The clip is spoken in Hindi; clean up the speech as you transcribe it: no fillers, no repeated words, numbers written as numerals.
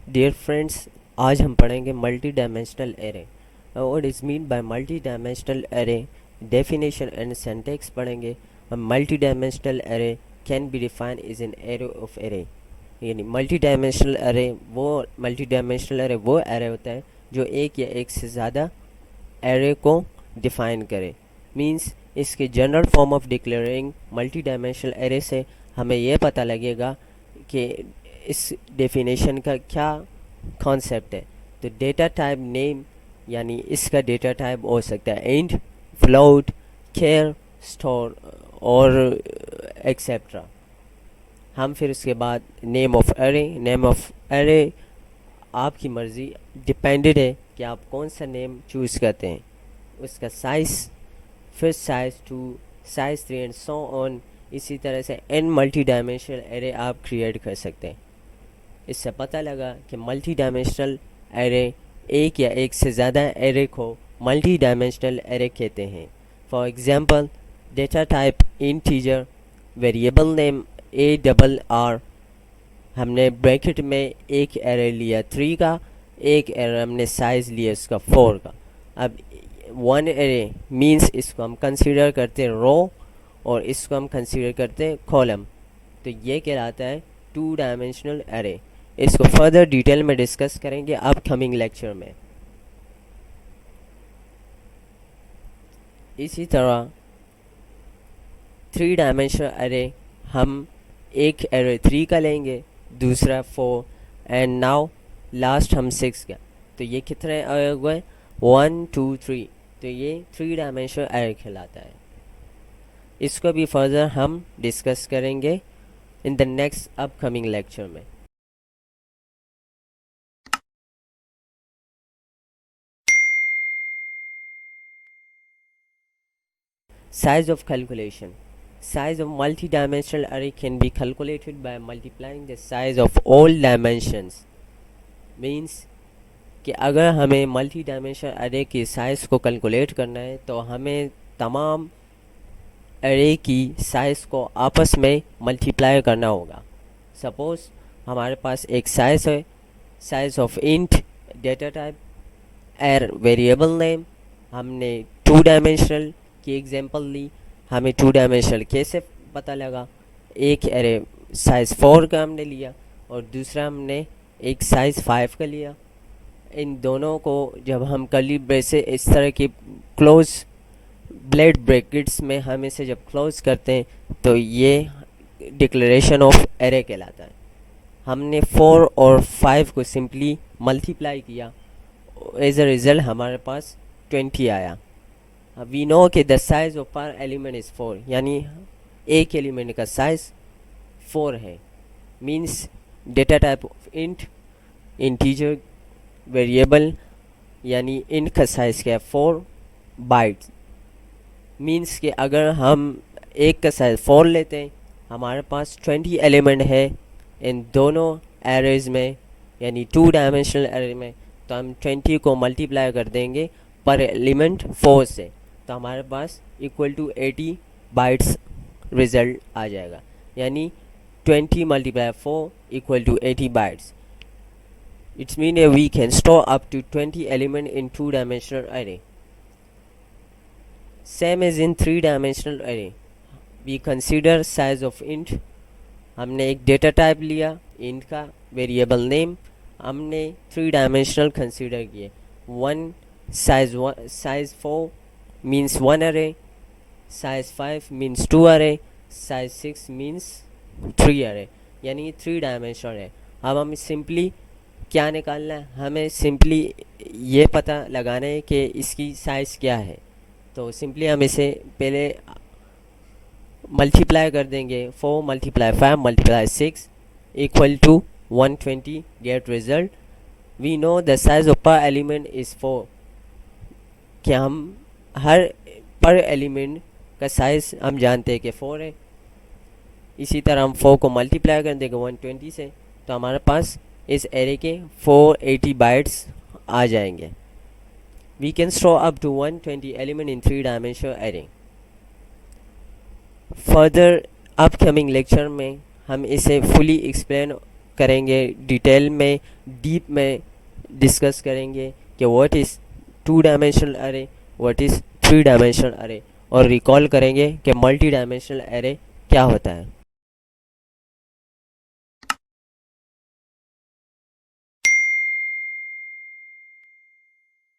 डियर फ्रेंड्स, आज हम पढ़ेंगे multi dimensional array. What is mean by multi dimensional array, definition and syntax पढ़ेंगे। Multi dimensional array can be defined is an array of array. यानी मल्टी डायमेंशनल एरे वो एरे होता है जो एक या एक से ज़्यादा एरे को डिफाइन करे। मीन्स इसके general form of declaring multi dimensional array से हमें यह पता लगेगा कि इस डेफिनेशन का क्या कॉन्सेप्ट है। तो डेटा टाइप नेम, यानी इसका डेटा टाइप हो सकता है इंट, फ्लोट, केयर, स्टोर और एक्सेट्रा। हम फिर उसके बाद नेम ऑफ एरे आपकी मर्ज़ी, डिपेंडेड है कि आप कौन सा नेम चूज़ करते हैं। उसका साइज़, फिर size 2, size 3 and so on. इसी तरह से एन मल्टी डायमेंशनल एरे आप क्रिएट कर सकते हैं। इससे पता लगा कि मल्टी डायमेंशनल एरे एक या एक से ज़्यादा एरे को मल्टी डायमेंशनल एरे कहते हैं। For example, data type integer, variable name ARR। हमने ब्रैकेट में एक एरे लिया 3 का, एक एरे हमने साइज़ लिया इसका 4 का। अब 1 एरे मीन्स इसको हम कंसीडर करते हैं रो और इसको हम कंसीडर करते हैं कॉलम। तो ये कहलाता है 2 डायमेंशनल एरे। इसको फर्दर डिटेल में डिस्कस करेंगे अपकमिंग लेक्चर में। इसी तरह 3 डायमेंशनल एरे, हम एक एरे 3 का लेंगे, दूसरा 4 एंड नाउ लास्ट हम 6 का। तो ये कितने एरे हुए? 1 2 3। तो ये 3 डायमेंशनल एरे कहलाता है। इसको भी फर्दर हम डिस्कस करेंगे in the next upcoming lecture में। Size of calculation. Size of multi-dimensional array can be calculated by multiplying the size of all dimensions. Means कि अगर हमें मल्टी डायमेंशनल अरे की साइज़ को कैलकुलेट करना है तो हमें तमाम अरे की साइज़ को आपस में मल्टीप्लाई करना होगा। सपोज़ हमारे पास एक साइज़ है, size of int data type एर वेरिएबल नेम। हमने 2 डायमेंशनल की एग्जांपल ली। हमें 2 डायमेंशनल कैसे पता लगा? एक एरे साइज़ 4 का हमने लिया और दूसरा हमने एक साइज़ 5 का लिया। इन दोनों को जब हम कर्ली ब्रेसेस इस तरह की क्लोज ब्लेड ब्रैकेट्स में हम इसे जब क्लोज करते हैं तो ये डिक्लेरेशन ऑफ एरे कहलाता है। हमने 4 और 5 को सिंपली मल्टीप्लाई किया, एज अ रिज़ल्ट हमारे पास 20 आया। वी नो कि the size of per element is 4, यानी एक एलिमेंट का साइज 4 है। Means data type of int, integer, variable, यानी इंट का साइज क्या है? 4 बाइट्स। मीन्स कि अगर हम एक का साइज 4 लेते हैं, हमारे पास 20 एलिमेंट है इन दोनों एरेज में, यानी 2 डायमेंशनल एरे में। तो हम 20 को मल्टीप्लाई कर देंगे पर एलिमेंट 4 से, तो हमारे पास इक्वल टू 80 बाइट्स रिजल्ट आ जाएगा। यानी 20 multiply 4 equal to 80 bytes. It's mean we can store up to 20 element in 2 dimensional array. Same as in 3 dimensional array. We consider size of int. हमने एक डेटा टाइप लिया int का, वेरिएबल नेम हमने 3 डायमेंशनल कंसीडर किए। Size 4 means 1 array, size 5 means 2 array, size 6 means 3 array, यानी 3 डायमेंशनल है। अब हम सिंपली क्या निकालना है? हमें सिंपली ये पता लगाना है कि इसकी साइज़ क्या है। तो सिंपली हम इसे पहले मल्टीप्लाई कर देंगे। 4 multiply 5 multiply 6 equal to 120। Get result. We know the size of per element is 4। क्या हम हर पर एलिमेंट का साइज़ हम जानते हैं कि 4 है। इसी तरह हम 4 को मल्टीप्लाई कर देंगे 120 से, तो हमारे पास इस एरे के 480 बाइट्स आ जाएंगे। We can store up to 120 element in 3 dimensional array. Further upcoming lecture में हम इसे फुली एक्सप्लेन करेंगे, डिटेल में डीप में डिस्कस करेंगे कि what is 2 dimensional array, what is 3 dimensional array, और रिकॉल करेंगे कि मल्टी डायमेंशनल अरे क्या होता है।